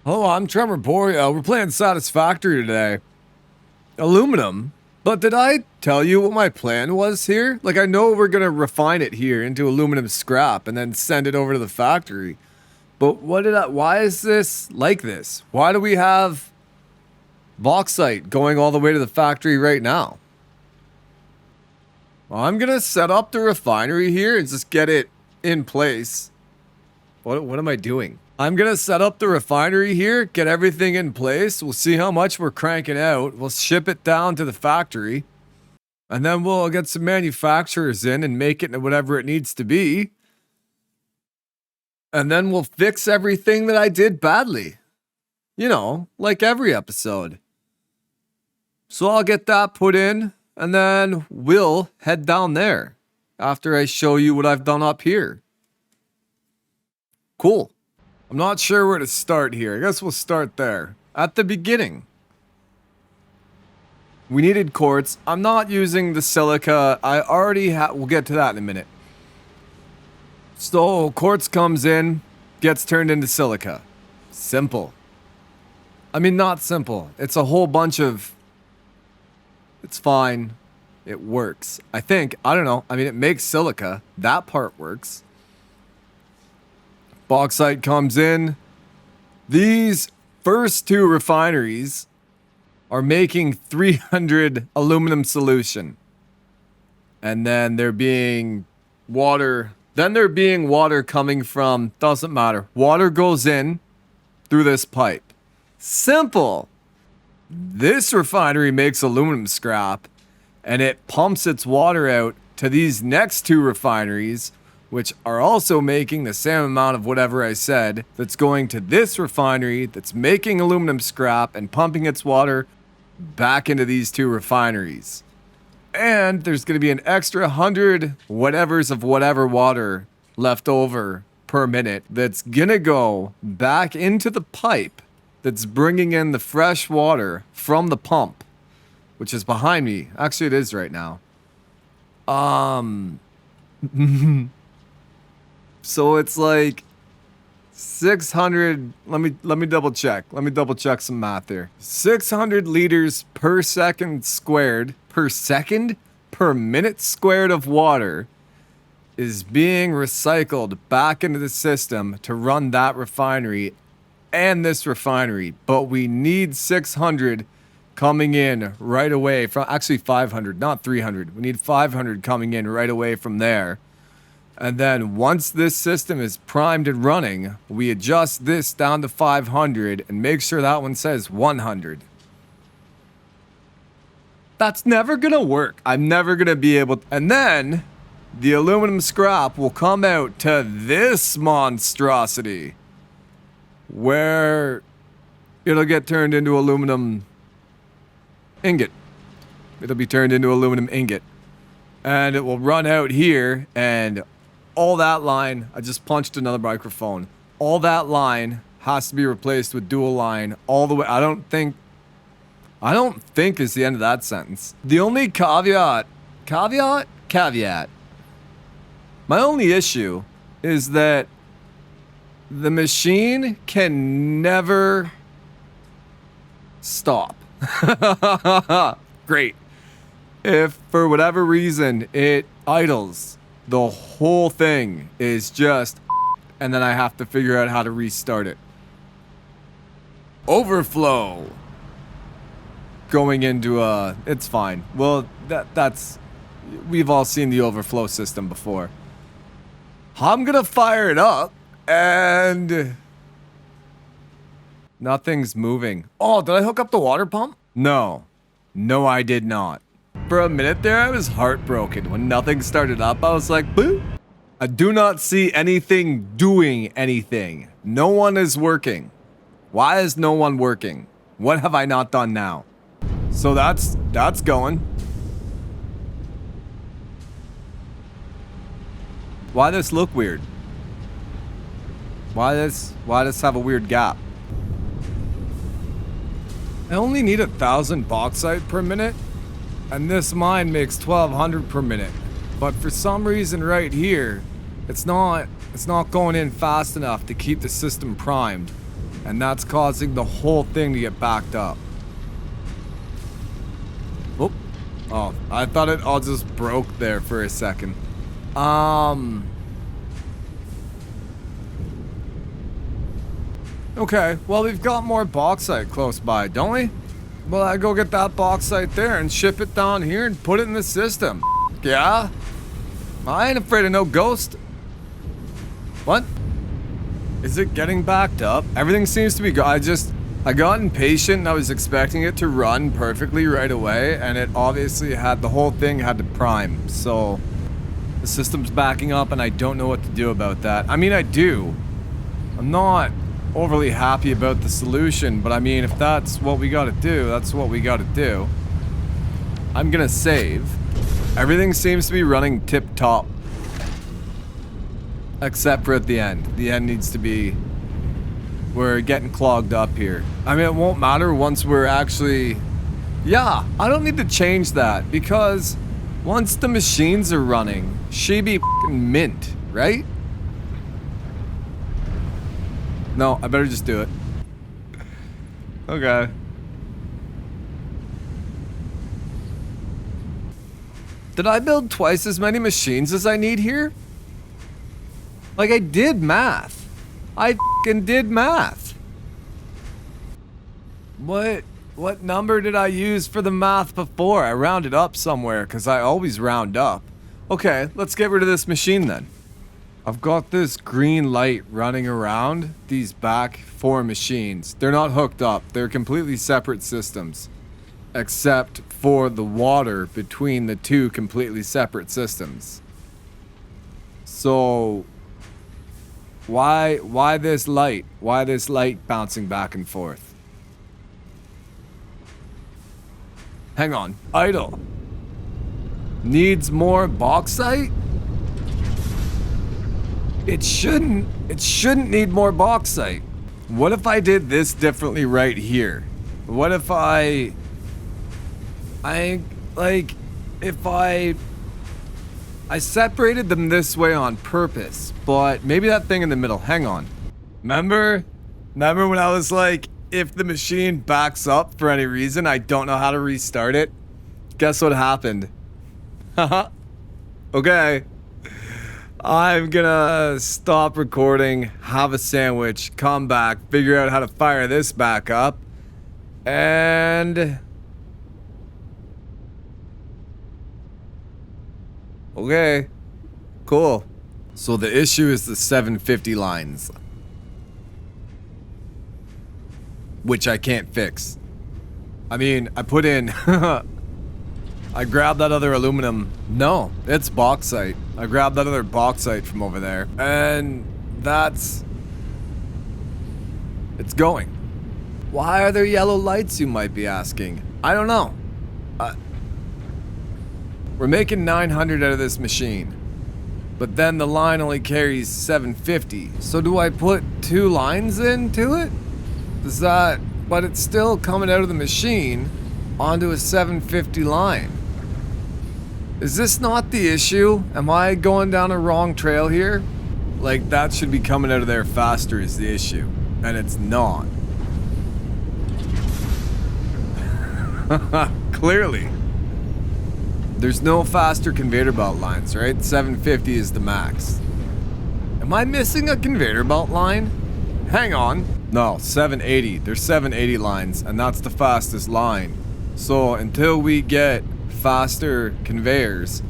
Oh, I'm Tremor Borea. We're playing Satisfactory today. Aluminum. But did I tell you what my plan was here? Like, I know we're gonna refine it here into aluminum scrap and then send it over to the factory. But why is this like this? Why do we have bauxite going all the way to the factory right now? Well, I'm gonna set up the refinery here and just get it in place. What am I doing? I'm gonna set up the refinery here, get everything in place. We'll see how much we're cranking out. We'll ship it down to the factory. And then we'll get some manufacturers in and make it into whatever it needs to be. And then we'll fix everything that I did badly. You know, like every episode. So I'll get that put in, and then we'll head down there after I show you what I've done up here. Cool. I'm not sure where to start here. I guess we'll start there. At the beginning. We needed quartz. I'm not using the silica. I already have... We'll get to that in a minute. So, quartz comes in, gets turned into silica. Simple. I mean, not simple. It's a whole bunch of... It's fine. It works. I think. I don't know. I mean, it makes silica. That part works. Bauxite comes in. These first two refineries are making 300 aluminum solution. And then there being water. Then there being water coming from, doesn't matter. Water goes in through this pipe. Simple. This refinery makes aluminum scrap and it pumps its water out to these next two refineries, which are also making the same amount of whatever I said, that's going to this refinery that's making aluminum scrap and pumping its water back into these two refineries. And there's going to be an extra 100 whatevers of whatever water left over per minute that's going to go back into the pipe that's bringing in the fresh water from the pump, which is behind me. Actually, it is right now. So it's like 600, let me double check. Let me double check some math here. 600 liters per second squared, per minute squared of water is being recycled back into the system to run that refinery and this refinery. But we need 600 coming in right away from, actually 500, not 300. We need 500 coming in right away from there. And then once this system is primed and running, we adjust this down to 500 and make sure that one says 100. That's never gonna work. I'm never gonna be able to. And then the aluminum scrap will come out to this monstrosity where it'll get turned into aluminum ingot. It'll be turned into aluminum ingot. And it will run out here, and all that line, I just punched another microphone. All that line has to be replaced with dual line all the way. I don't think is the end of that sentence. The only caveat. My only issue is that the machine can never stop. Great. If for whatever reason it idles, the whole thing is just, and then I have to figure out how to restart it. Overflow. Going into it's fine. Well, that's, we've all seen the overflow system before. I'm gonna fire it up, and nothing's moving. Oh, did I hook up the water pump? No, I did not. For a minute there, I was heartbroken. When nothing started up, I was like, boo. I do not see anything doing anything. No one is working. Why is no one working? What have I not done now? So that's going. Why this look weird? Why this have a weird gap? I only need 1,000 bauxite per minute. And this mine makes 1,200 per minute. But for some reason right here, it's not going in fast enough to keep the system primed. And that's causing the whole thing to get backed up. Oop. Oh, I thought it all just broke there for a second. Okay, well, we've got more bauxite close by, don't we? Well, I go get that bauxite there and ship it down here and put it in the system. Yeah? I ain't afraid of no ghost. What? Is it getting backed up? Everything seems to be I got impatient and I was expecting it to run perfectly right away, and it obviously the whole thing had to prime, so the system's backing up and I don't know what to do about that. I mean, I do. I'm not overly happy about the solution, but I mean, if that's what we gotta do, that's what we gotta do. I'm gonna save. Everything seems to be running tip-top. Except for at the end. The end needs to be... We're getting clogged up here. I mean, it won't matter once we're actually... Yeah, I don't need to change that, because once the machines are running, she be f***ing mint, right? No, I better just do it. Okay. Did I build twice as many machines as I need here? Like, I did math. I f***ing did math. What number did I use for the math before? I rounded up somewhere, because I always round up. Okay, let's get rid of this machine then. I've got this green light running around these back 4 machines. They're not hooked up. They're completely separate systems. Except for the water between the 2 completely separate systems. So... Why this light? Why this light bouncing back and forth? Hang on. Idle. Needs more bauxite? It shouldn't need more bauxite. What if I did this differently right here? What if if I separated them this way on purpose, but maybe that thing in the middle, hang on. Remember when I was like, if the machine backs up for any reason, I don't know how to restart it? Guess what happened? Haha. Okay. I'm gonna stop recording, have a sandwich, come back, figure out how to fire this back up, and... Okay, cool. So the issue is the 750 lines, which I can't fix. I mean, I put in... I grabbed that other aluminum. No, it's bauxite. I grabbed that other bauxite from over there. And that's... It's going. Why are there yellow lights, you might be asking? I don't know. We're making 900 out of this machine. But then the line only carries 750. So do I put 2 lines into it? Does that... But it's still coming out of the machine onto a 750 line. Is this not the issue? Am I going down a wrong trail here? Like, that should be coming out of there faster is the issue. And it's not. Clearly. There's no faster conveyor belt lines, right? 750 is the max. Am I missing a conveyor belt line? Hang on. No, 780. There's 780 lines, and that's the fastest line. So until we get faster conveyors,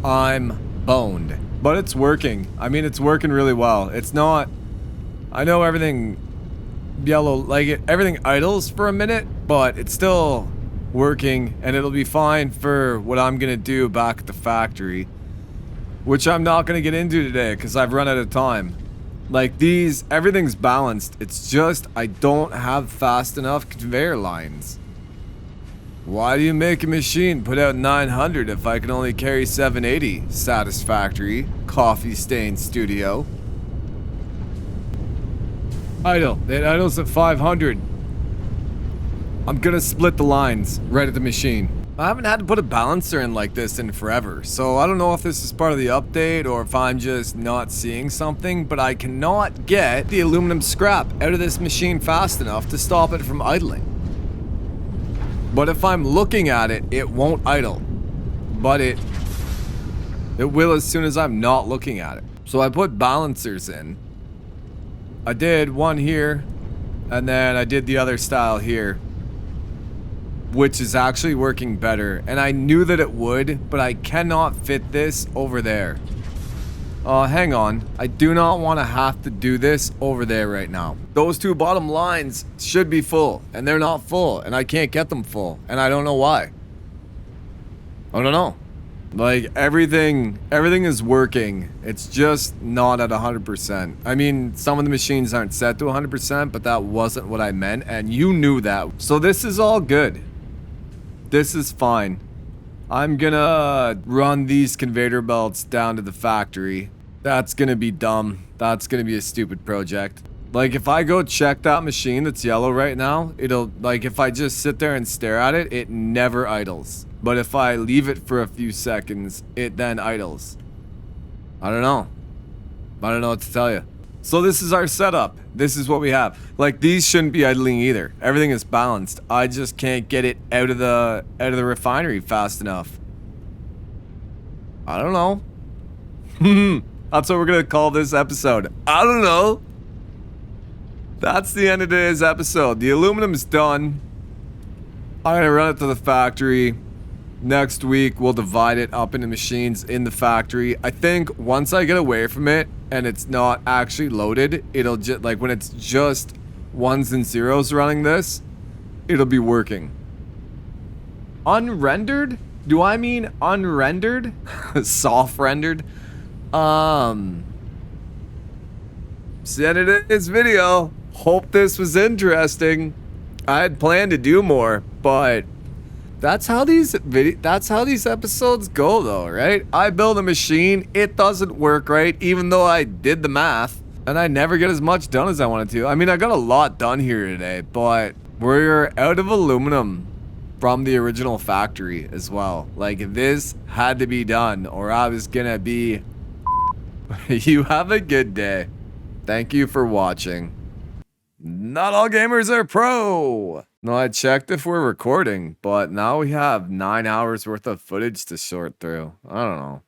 I'm boned. But it's working. I mean, it's working really well. It's not... I know everything yellow, like everything idles for a minute, but it's still working, and it'll be fine for what I'm gonna do back at the factory, which I'm not gonna get into today because I've run out of time. Like these, everything's balanced. It's just I don't have fast enough conveyor lines. Why do you make a machine put out 900 if I can only carry 780? Satisfactory, coffee stain studio. Idle. It idles at 500. I'm gonna split the lines right at the machine. I haven't had to put a balancer in like this in forever, so I don't know if this is part of the update or if I'm just not seeing something, but I cannot get the aluminum scrap out of this machine fast enough to stop it from idling. But if I'm looking at it, it won't idle. But it will as soon as I'm not looking at it. So I put balancers in. I did one here, and then I did the other style here, which is actually working better. And I knew that it would, but I cannot fit this over there. Hang on. I do not want to have to do this over there right now. Those two bottom lines should be full, and they're not full, and I can't get them full, and I don't know why. I don't know. Like, everything is working. It's just not at 100%. I mean, some of the machines aren't set to 100%, but that wasn't what I meant, and you knew that. So this is all good. This is fine. I'm gonna run these conveyor belts down to the factory. That's gonna be dumb. That's gonna be a stupid project. Like, if I go check that machine that's yellow right now, it'll, like, if I just sit there and stare at it, it never idles. But if I leave it for a few seconds, it then idles. I don't know. I don't know what to tell you. So this is our setup. This is what we have. Like, these shouldn't be idling either. Everything is balanced. I just can't get it out of the refinery fast enough. I don't know. That's what we're gonna call this episode. I don't know. That's the end of today's episode. The aluminum's done. I'm gonna run it to the factory. Next week, we'll divide it up into machines in the factory. I think once I get away from it and it's not actually loaded, it'll just, like, when it's just ones and zeros running this, it'll be working. Unrendered? Do I mean unrendered? Soft rendered? That's the end of this video. Hope this was interesting. I had planned to do more, but that's how these episodes go, though, right? I build a machine, it doesn't work right, even though I did the math, and I never get as much done as I wanted to. I mean, I got a lot done here today, but we're out of aluminum from the original factory as well. Like, this had to be done, or I was gonna be... You have a good day. Thank you for watching. Not all gamers are pro. No, I checked if we're recording, but now we have 9 hours worth of footage to sort through. I don't know.